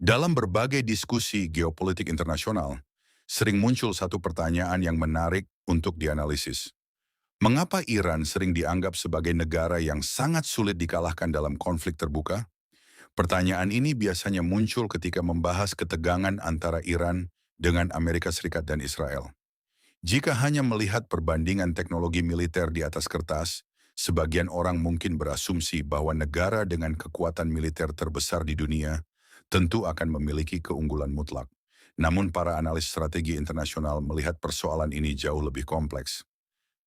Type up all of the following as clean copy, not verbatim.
Dalam berbagai diskusi geopolitik internasional, sering muncul satu pertanyaan yang menarik untuk dianalisis. Mengapa Iran sering dianggap sebagai negara yang sangat sulit dikalahkan dalam konflik terbuka? Pertanyaan ini biasanya muncul ketika membahas ketegangan antara Iran dengan Amerika Serikat dan Israel. Jika hanya melihat perbandingan teknologi militer di atas kertas, sebagian orang mungkin berasumsi bahwa negara dengan kekuatan militer terbesar di dunia tentu akan memiliki keunggulan mutlak. Namun para analis strategi internasional melihat persoalan ini jauh lebih kompleks.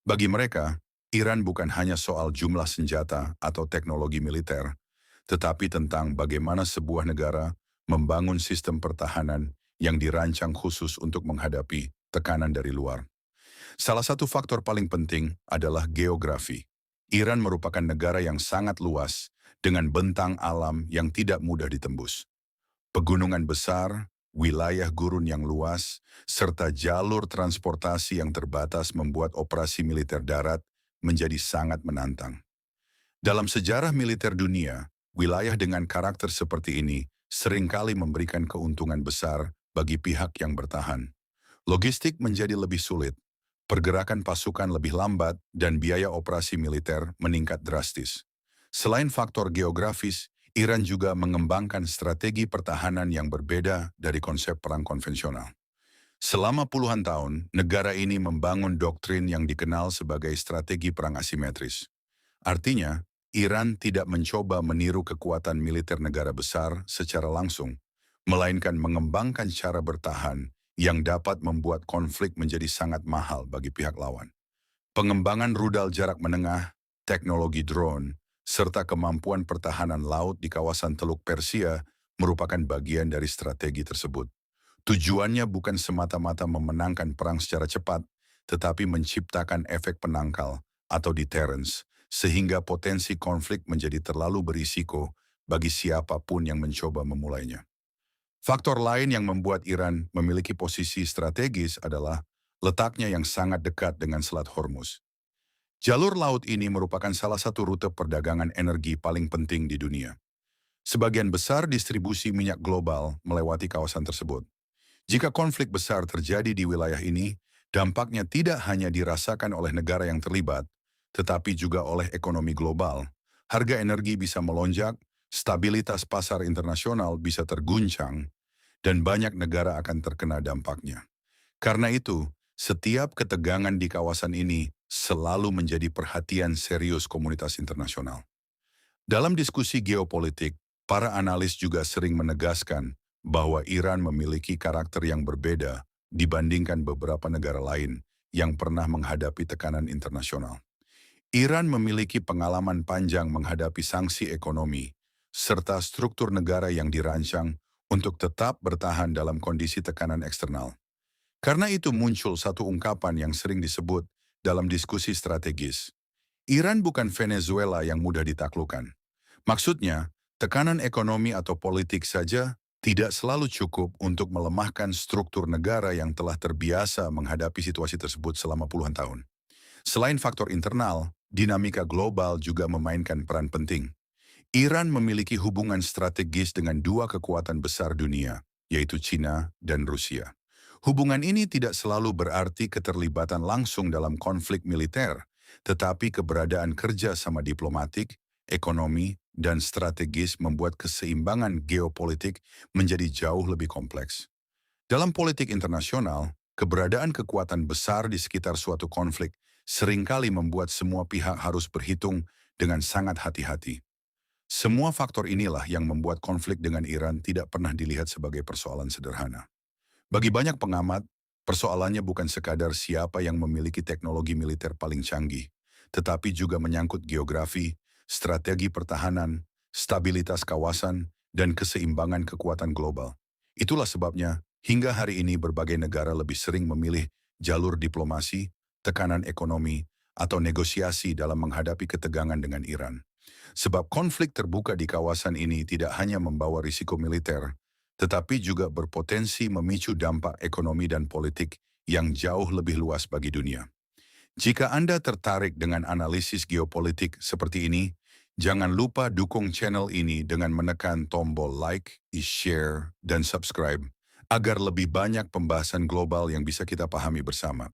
Bagi mereka, Iran bukan hanya soal jumlah senjata atau teknologi militer, tetapi tentang bagaimana sebuah negara membangun sistem pertahanan yang dirancang khusus untuk menghadapi tekanan dari luar. Salah satu faktor paling penting adalah geografi. Iran merupakan negara yang sangat luas dengan bentang alam yang tidak mudah ditembus. Pegunungan besar, wilayah gurun yang luas, serta jalur transportasi yang terbatas membuat operasi militer darat menjadi sangat menantang. Dalam sejarah militer dunia, wilayah dengan karakter seperti ini seringkali memberikan keuntungan besar bagi pihak yang bertahan. Logistik menjadi lebih sulit, pergerakan pasukan lebih lambat, dan biaya operasi militer meningkat drastis. Selain faktor geografis, Iran juga mengembangkan strategi pertahanan yang berbeda dari konsep perang konvensional. Selama puluhan tahun, negara ini membangun doktrin yang dikenal sebagai strategi perang asimetris. Artinya, Iran tidak mencoba meniru kekuatan militer negara besar secara langsung, melainkan mengembangkan cara bertahan yang dapat membuat konflik menjadi sangat mahal bagi pihak lawan. Pengembangan rudal jarak menengah, teknologi drone, serta kemampuan pertahanan laut di kawasan Teluk Persia merupakan bagian dari strategi tersebut. Tujuannya bukan semata-mata memenangkan perang secara cepat, tetapi menciptakan efek penangkal atau deterrence, sehingga potensi konflik menjadi terlalu berisiko bagi siapapun yang mencoba memulainya. Faktor lain yang membuat Iran memiliki posisi strategis adalah letaknya yang sangat dekat dengan Selat Hormuz. Jalur laut ini merupakan salah satu rute perdagangan energi paling penting di dunia. Sebagian besar distribusi minyak global melewati kawasan tersebut. Jika konflik besar terjadi di wilayah ini, dampaknya tidak hanya dirasakan oleh negara yang terlibat, tetapi juga oleh ekonomi global. Harga energi bisa melonjak, stabilitas pasar internasional bisa terguncang, dan banyak negara akan terkena dampaknya. Karena itu, setiap ketegangan di kawasan ini selalu menjadi perhatian serius komunitas internasional. Dalam diskusi geopolitik, para analis juga sering menegaskan bahwa Iran memiliki karakter yang berbeda dibandingkan beberapa negara lain yang pernah menghadapi tekanan internasional. Iran memiliki pengalaman panjang menghadapi sanksi ekonomi, serta struktur negara yang dirancang untuk tetap bertahan dalam kondisi tekanan eksternal. Karena itu muncul satu ungkapan yang sering disebut dalam diskusi strategis. Iran bukan Venezuela yang mudah ditaklukkan. Maksudnya, tekanan ekonomi atau politik saja tidak selalu cukup untuk melemahkan struktur negara yang telah terbiasa menghadapi situasi tersebut selama puluhan tahun. Selain faktor internal, dinamika global juga memainkan peran penting. Iran memiliki hubungan strategis dengan dua kekuatan besar dunia, yaitu China dan Rusia. Hubungan ini tidak selalu berarti keterlibatan langsung dalam konflik militer, tetapi keberadaan kerja sama diplomatik, ekonomi, dan strategis membuat keseimbangan geopolitik menjadi jauh lebih kompleks. Dalam politik internasional, keberadaan kekuatan besar di sekitar suatu konflik seringkali membuat semua pihak harus berhitung dengan sangat hati-hati. Semua faktor inilah yang membuat konflik dengan Iran tidak pernah dilihat sebagai persoalan sederhana. Bagi banyak pengamat, persoalannya bukan sekadar siapa yang memiliki teknologi militer paling canggih, tetapi juga menyangkut geografi, strategi pertahanan, stabilitas kawasan, dan keseimbangan kekuatan global. Itulah sebabnya, hingga hari ini berbagai negara lebih sering memilih jalur diplomasi, tekanan ekonomi, atau negosiasi dalam menghadapi ketegangan dengan Iran. Sebab konflik terbuka di kawasan ini tidak hanya membawa risiko militer, tetapi juga berpotensi memicu dampak ekonomi dan politik yang jauh lebih luas bagi dunia. Jika Anda tertarik dengan analisis geopolitik seperti ini, Jangan lupa dukung channel ini dengan menekan tombol like, share, dan subscribe agar lebih banyak pembahasan global yang bisa kita pahami bersama.